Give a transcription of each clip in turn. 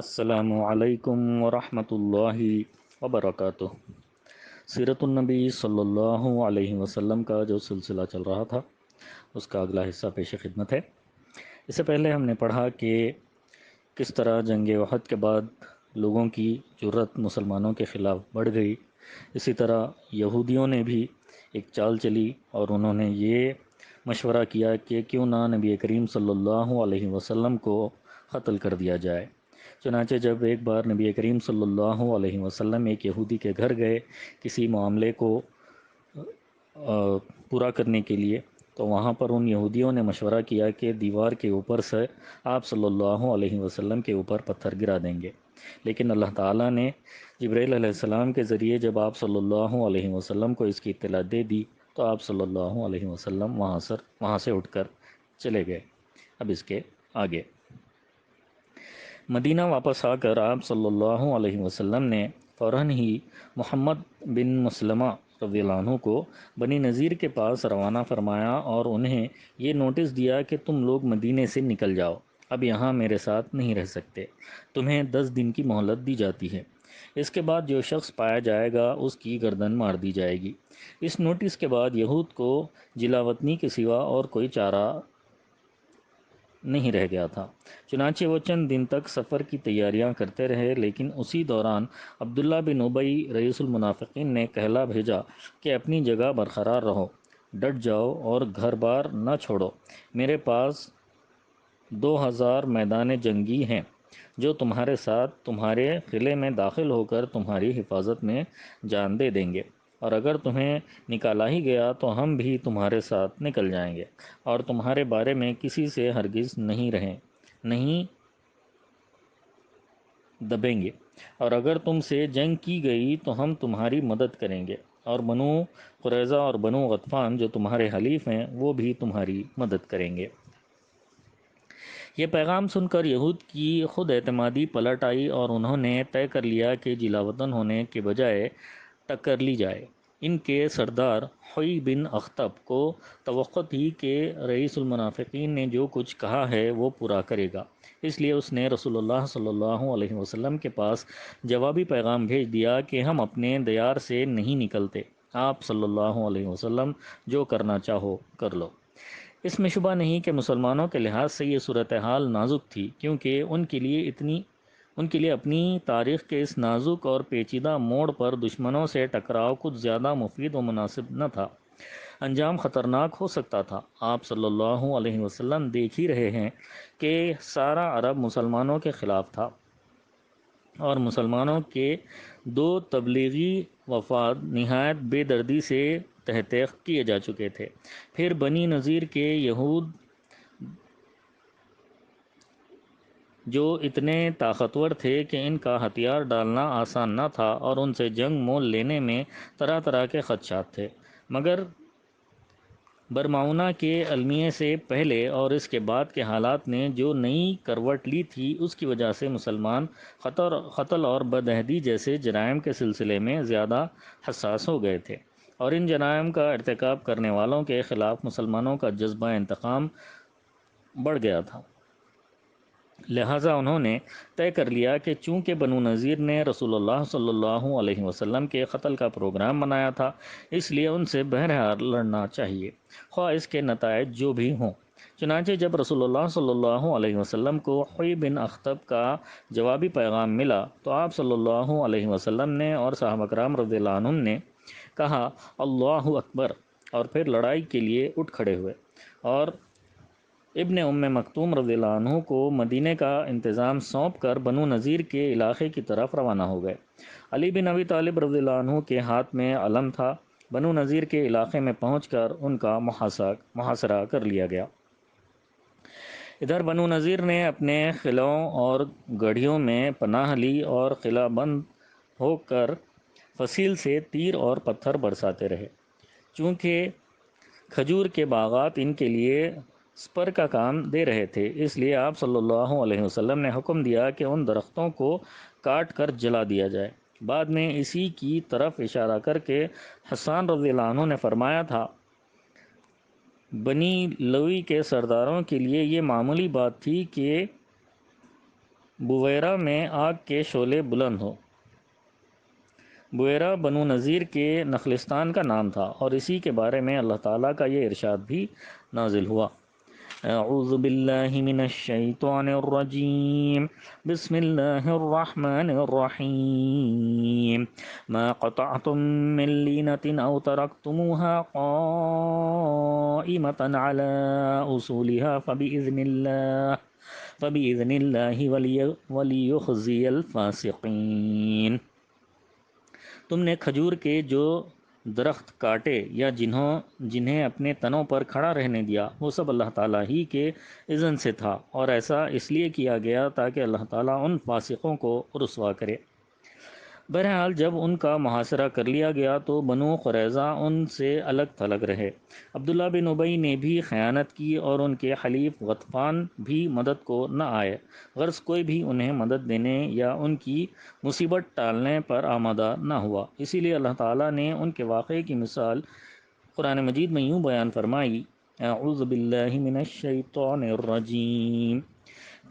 السلام علیکم ورحمۃ اللہ وبرکاتہ۔ سیرت النبی صلی اللہ علیہ وسلم کا جو سلسلہ چل رہا تھا اس کا اگلا حصہ پیش خدمت ہے۔ اس سے پہلے ہم نے پڑھا کہ کس طرح جنگ احد کے بعد لوگوں کی جرت مسلمانوں کے خلاف بڑھ گئی۔ اسی طرح یہودیوں نے بھی ایک چال چلی اور انہوں نے یہ مشورہ کیا کہ کیوں نہ نبی کریم صلی اللہ علیہ وسلم کو قتل کر دیا جائے۔ چنانچہ جب ایک بار نبی کریم صلی اللہ علیہ وسلم ایک یہودی کے گھر گئے کسی معاملے کو پورا کرنے کے لیے، تو وہاں پر ان یہودیوں نے مشورہ کیا کہ دیوار کے اوپر سے آپ صلی اللہ علیہ وسلم کے اوپر پتھر گرا دیں گے، لیکن اللہ تعالیٰ نے جبرائیل علیہ السلام کے ذریعے جب آپ صلی اللہ علیہ وسلم کو اس کی اطلاع دے دی تو آپ صلی اللہ علیہ وسلم وہاں سے اٹھ کر چلے گئے۔ اب اس کے آگے مدینہ واپس آ کر آپ صلی اللہ علیہ وسلم نے فوراً ہی محمد بن مسلمہ رضی اللہ عنہ کو بنی نذیر کے پاس روانہ فرمایا اور انہیں یہ نوٹس دیا کہ تم لوگ مدینے سے نکل جاؤ، اب یہاں میرے ساتھ نہیں رہ سکتے، تمہیں 10 دن کی مہلت دی جاتی ہے، اس کے بعد جو شخص پایا جائے گا اس کی گردن مار دی جائے گی۔ اس نوٹس کے بعد یہود کو جلاوطنی کے سوا اور کوئی چارہ نہیں رہ گیا تھا، چنانچہ وہ چند دن تک سفر کی تیاریاں کرتے رہے، لیکن اسی دوران عبداللہ بن ابی رئیس المنافقین نے کہلا بھیجا کہ اپنی جگہ برقرار رہو، ڈٹ جاؤ اور گھر بار نہ چھوڑو، میرے پاس 2000 میدان جنگی ہیں جو تمہارے ساتھ تمہارے قلعے میں داخل ہو کر تمہاری حفاظت میں جان دے دیں گے، اور اگر تمہیں نکالا ہی گیا تو ہم بھی تمہارے ساتھ نکل جائیں گے اور تمہارے بارے میں کسی سے ہرگز نہیں دبیں گے، اور اگر تم سے جنگ کی گئی تو ہم تمہاری مدد کریں گے، اور بنو قریظہ اور بنو غطفان جو تمہارے حلیف ہیں وہ بھی تمہاری مدد کریں گے۔ یہ پیغام سن کر یہود کی خود اعتمادی پلٹ آئی اور انہوں نے طے کر لیا کہ جلاوطن ہونے کے بجائے ٹکر لی جائے۔ ان کے سردار حوی بن اخطب کو توقع تھی کہ رئیس المنافقین نے جو کچھ کہا ہے وہ پورا کرے گا، اس لیے اس نے رسول اللہ صلی اللہ علیہ وسلم کے پاس جوابی پیغام بھیج دیا کہ ہم اپنے دیار سے نہیں نکلتے، آپ صلی اللہ علیہ وسلم جو کرنا چاہو کر لو۔ اس میں شبہ نہیں کہ مسلمانوں کے لحاظ سے یہ صورتحال نازک تھی، کیونکہ ان کے لیے اپنی تاریخ کے اس نازک اور پیچیدہ موڑ پر دشمنوں سے ٹکراؤ کچھ زیادہ مفید و مناسب نہ تھا، انجام خطرناک ہو سکتا تھا۔ آپ صلی اللہ علیہ وسلم دیکھ ہی رہے ہیں کہ سارا عرب مسلمانوں کے خلاف تھا اور مسلمانوں کے 2 تبلیغی وفاد نہایت بے دردی سے تحقیق کیے جا چکے تھے، پھر بنی نذیر کے یہود جو اتنے طاقتور تھے کہ ان کا ہتھیار ڈالنا آسان نہ تھا اور ان سے جنگ مول لینے میں طرح طرح کے خدشات تھے، مگر برمعونہ کے المیے سے پہلے اور اس کے بعد کے حالات نے جو نئی کروٹ لی تھی اس کی وجہ سے مسلمان قتل اور بدعہدی جیسے جرائم کے سلسلے میں زیادہ حساس ہو گئے تھے، اور ان جرائم کا ارتکاب کرنے والوں کے خلاف مسلمانوں کا جذبہ انتقام بڑھ گیا تھا۔ لہٰذا انہوں نے طے کر لیا کہ چونکہ بنو نذیر نے رسول اللہ صلی اللہ علیہ وسلم کے قتل کا پروگرام بنایا تھا، اس لیے ان سے بہرحال لڑنا چاہیے، خواہ اس کے نتائج جو بھی ہوں۔ چنانچہ جب رسول اللہ صلی اللہ علیہ وسلم کو حوی بن اخطب کا جوابی پیغام ملا تو آپ صلی اللہ علیہ وسلم نے اور صحابہ کرام رضی اللہ عنہم نے کہا اللہ اکبر، اور پھر لڑائی کے لیے اٹھ کھڑے ہوئے اور ابن ام مکتوم رضی اللہ عنہ کو مدینہ کا انتظام سونپ کر بنو نذیر کے علاقے کی طرف روانہ ہو گئے۔ علی بن ابی طالب رضی اللہ عنہ کے ہاتھ میں علم تھا۔ بنو نذیر کے علاقے میں پہنچ کر ان کا محاصرہ کر لیا گیا۔ ادھر بنو نذیر نے اپنے قلعوں اور گڑھیوں میں پناہ لی اور قلعہ بند ہو کر فصیل سے تیر اور پتھر برساتے رہے۔ چونکہ کھجور کے باغات ان کے لیے سپر کا کام دے رہے تھے، اس لیے آپ صلی اللہ علیہ وسلم نے حکم دیا کہ ان درختوں کو کاٹ کر جلا دیا جائے۔ بعد میں اسی کی طرف اشارہ کر کے حسان رضی اللہ عنہ نے فرمایا تھا، بنی لوی کے سرداروں کے لیے یہ معمولی بات تھی کہ بویرہ میں آگ کے شعلے بلند ہو۔ بویرہ بنو نذیر کے نخلستان کا نام تھا، اور اسی کے بارے میں اللہ تعالیٰ کا یہ ارشاد بھی نازل ہوا۔ اعوذ باللہ من الشیطان الرجیم، بسم اللہ الرحمن الرحیم، ما قطعتم من لینۃ او ترکتموها قائمۃ علی اصولها فبإذن اللہ ولیخزی الفاسقین۔ تم نے کھجور کے جو درخت کاٹے یا جنہیں اپنے تنوں پر کھڑا رہنے دیا، وہ سب اللہ تعالیٰ ہی کے اذن سے تھا، اور ایسا اس لیے کیا گیا تاکہ اللہ تعالیٰ ان فاسقوں کو رسوا کرے۔ بہرحال جب ان کا محاصرہ کر لیا گیا تو بنو قریظہ ان سے الگ تھلگ رہے۔ عبداللہ بن ابی نے بھی خیانت کی، اور ان کے حلیف غطفان بھی مدد کو نہ آئے، غرض کوئی بھی انہیں مدد دینے یا ان کی مصیبت ٹالنے پر آمادہ نہ ہوا۔ اسی لیے اللہ تعالیٰ نے ان کے واقعے کی مثال قرآن مجید میں یوں بیان فرمائی: اعوذ باللہ من الشیطان الرجیم،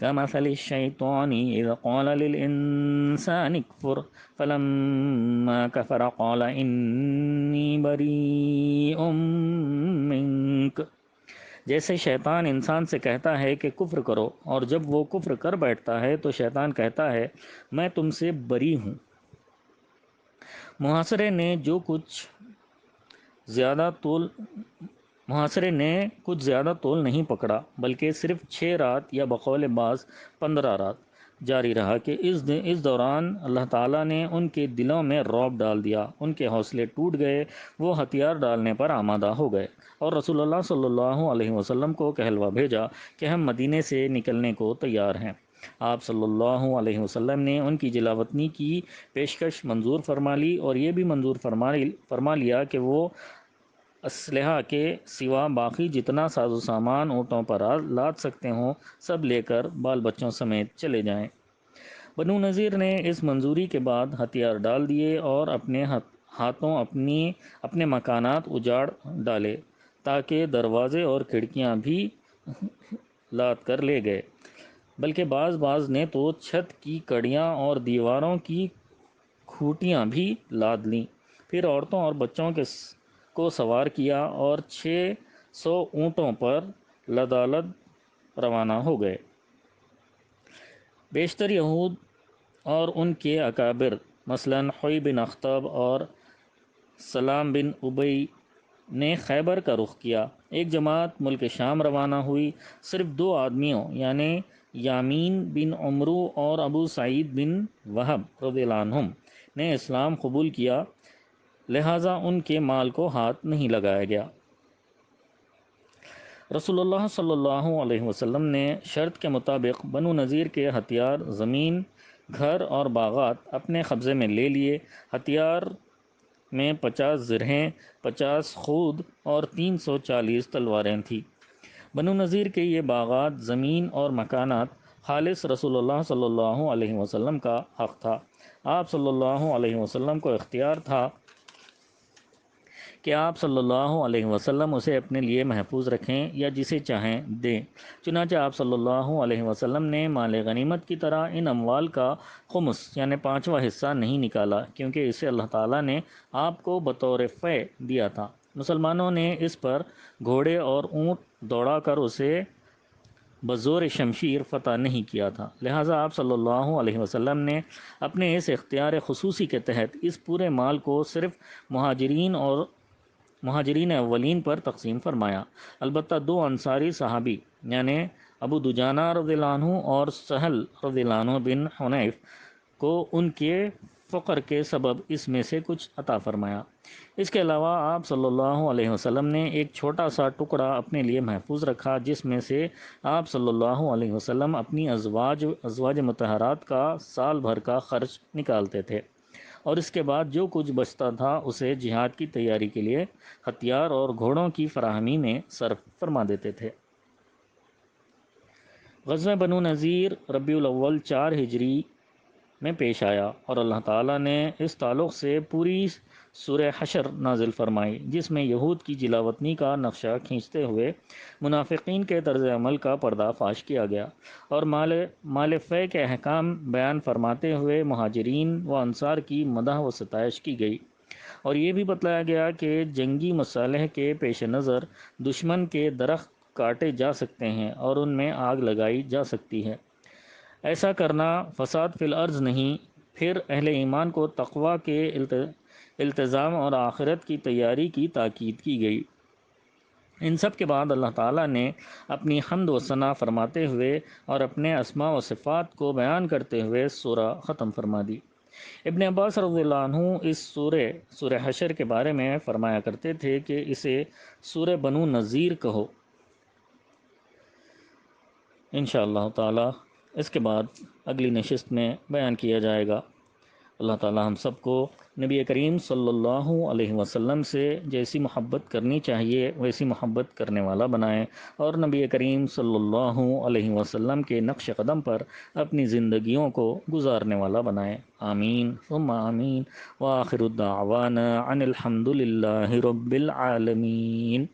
كمثل الشيطان إذ قال للإنسان اكفر فلما كفر قال إني بريء منك۔ جیسے شیطان انسان سے کہتا ہے کہ کفر کرو، اور جب وہ کفر کر بیٹھتا ہے تو شیطان کہتا ہے میں تم سے بری ہوں۔ محاصرے نے کچھ زیادہ طول نہیں پکڑا، بلکہ صرف 6 رات یا بقول بعض 15 رات جاری رہا کہ اس دوران اللہ تعالیٰ نے ان کے دلوں میں رعب ڈال دیا، ان کے حوصلے ٹوٹ گئے، وہ ہتھیار ڈالنے پر آمادہ ہو گئے، اور رسول اللہ صلی اللہ علیہ وسلم کو کہلوا بھیجا کہ ہم مدینے سے نکلنے کو تیار ہیں۔ آپ صلی اللہ علیہ وسلم نے ان کی جلاوطنی کی پیشکش منظور فرما لی، اور یہ بھی منظور فرما لیا کہ وہ اسلحہ کے سوا باقی جتنا ساز و سامان اونٹوں پر لاد سکتے ہوں سب لے کر بال بچوں سمیت چلے جائیں۔ بنو نذیر نے اس منظوری کے بعد ہتھیار ڈال دیے اور اپنے ہاتھوں اپنے مکانات اجاڑ ڈالے، تاکہ دروازے اور کھڑکیاں بھی لاد کر لے گئے، بلکہ بعض نے تو چھت کی کڑیاں اور دیواروں کی کھوٹیاں بھی لاد لیں۔ پھر عورتوں اور بچوں کو سوار کیا اور 600 اونٹوں پر لدالد روانہ ہو گئے۔ بیشتر یہود اور ان کے اکابر مثلاً حوی بن اخطب اور سلام بن ابی نے خیبر کا رخ کیا۔ ایک جماعت ملک شام روانہ ہوئی۔ صرف 2 آدمیوں یعنی یامین بن عمرو اور ابو سعید بن وہب رضی اللہ عنہم نے اسلام قبول کیا، لہٰذا ان کے مال کو ہاتھ نہیں لگایا گیا۔ رسول اللہ صلی اللہ علیہ وسلم نے شرط کے مطابق بنو نذیر کے ہتھیار، زمین، گھر اور باغات اپنے قبضے میں لے لیے۔ ہتھیار میں 50 زرہیں، 50 خود اور 340 تلواریں تھیں۔ بنو نذیر کے یہ باغات، زمین اور مکانات خالص رسول اللہ صلی اللہ علیہ وسلم کا حق تھا۔ آپ صلی اللہ علیہ وسلم کو اختیار تھا کہ آپ صلی اللہ علیہ وسلم اسے اپنے لیے محفوظ رکھیں یا جسے چاہیں دیں۔ چنانچہ آپ صلی اللہ علیہ وسلم نے مال غنیمت کی طرح ان اموال کا خمس یعنی 5واں حصہ نہیں نکالا، کیونکہ اسے اللہ تعالیٰ نے آپ کو بطور فے دیا تھا۔ مسلمانوں نے اس پر گھوڑے اور اونٹ دوڑا کر اسے بزور شمشیر فتح نہیں کیا تھا، لہٰذا آپ صلی اللہ علیہ وسلم نے اپنے اس اختیار خصوصی کے تحت اس پورے مال کو صرف مہاجرین اولین پر تقسیم فرمایا۔ البتہ 2 انصاری صحابی یعنی ابو دجانہ رضی اللہ عنہ اور سہل رضی اللہ عنہ بن حنیف کو ان کے فقر کے سبب اس میں سے کچھ عطا فرمایا۔ اس کے علاوہ آپ صلی اللہ علیہ وسلم نے ایک چھوٹا سا ٹکڑا اپنے لیے محفوظ رکھا، جس میں سے آپ صلی اللہ علیہ وسلم اپنی ازواج مطہرات کا سال بھر کا خرچ نکالتے تھے، اور اس کے بعد جو کچھ بچتا تھا اسے جہاد کی تیاری کے لیے ہتھیار اور گھوڑوں کی فراہمی میں صرف فرما دیتے تھے۔ غزوہ بنو نذیر ربیع الاول 4 ہجری میں پیش آیا، اور اللہ تعالیٰ نے اس تعلق سے پوری سورہ حشر نازل فرمائی، جس میں یہود کی جلا وطنی کا نقشہ کھینچتے ہوئے منافقین کے طرز عمل کا پردہ فاش کیا گیا، اور مال فے کے احکام بیان فرماتے ہوئے مہاجرین و انصار کی مدح و ستائش کی گئی، اور یہ بھی بتلایا گیا کہ جنگی مصالح کے پیش نظر دشمن کے درخت کاٹے جا سکتے ہیں اور ان میں آگ لگائی جا سکتی ہے۔ ایسا کرنا فساد فی الارض نہیں۔ پھر اہل ایمان کو تقوی کے التزام اور آخرت کی تیاری کی تاکید کی گئی۔ ان سب کے بعد اللہ تعالیٰ نے اپنی حمد و ثنا فرماتے ہوئے اور اپنے اسماء و صفات کو بیان کرتے ہوئے سورہ ختم فرما دی۔ ابن عباس رضی اللہ عنہ اس سورہ حشر کے بارے میں فرمایا کرتے تھے کہ اسے سورہ بنو نذیر کہو۔ انشاءاللہ تعالی اس کے بعد اگلی نشست میں بیان کیا جائے گا۔ اللہ تعالی ہم سب کو نبی کریم صلی اللہ علیہ وسلم سے جیسی محبت کرنی چاہیے ویسی محبت کرنے والا بنائے، اور نبی کریم صلی اللہ علیہ وسلم کے نقش قدم پر اپنی زندگیوں کو گزارنے والا بنائے۔ آمین ثم آمین، وآخر الدعوانا ان الحمد للہ رب العالمین۔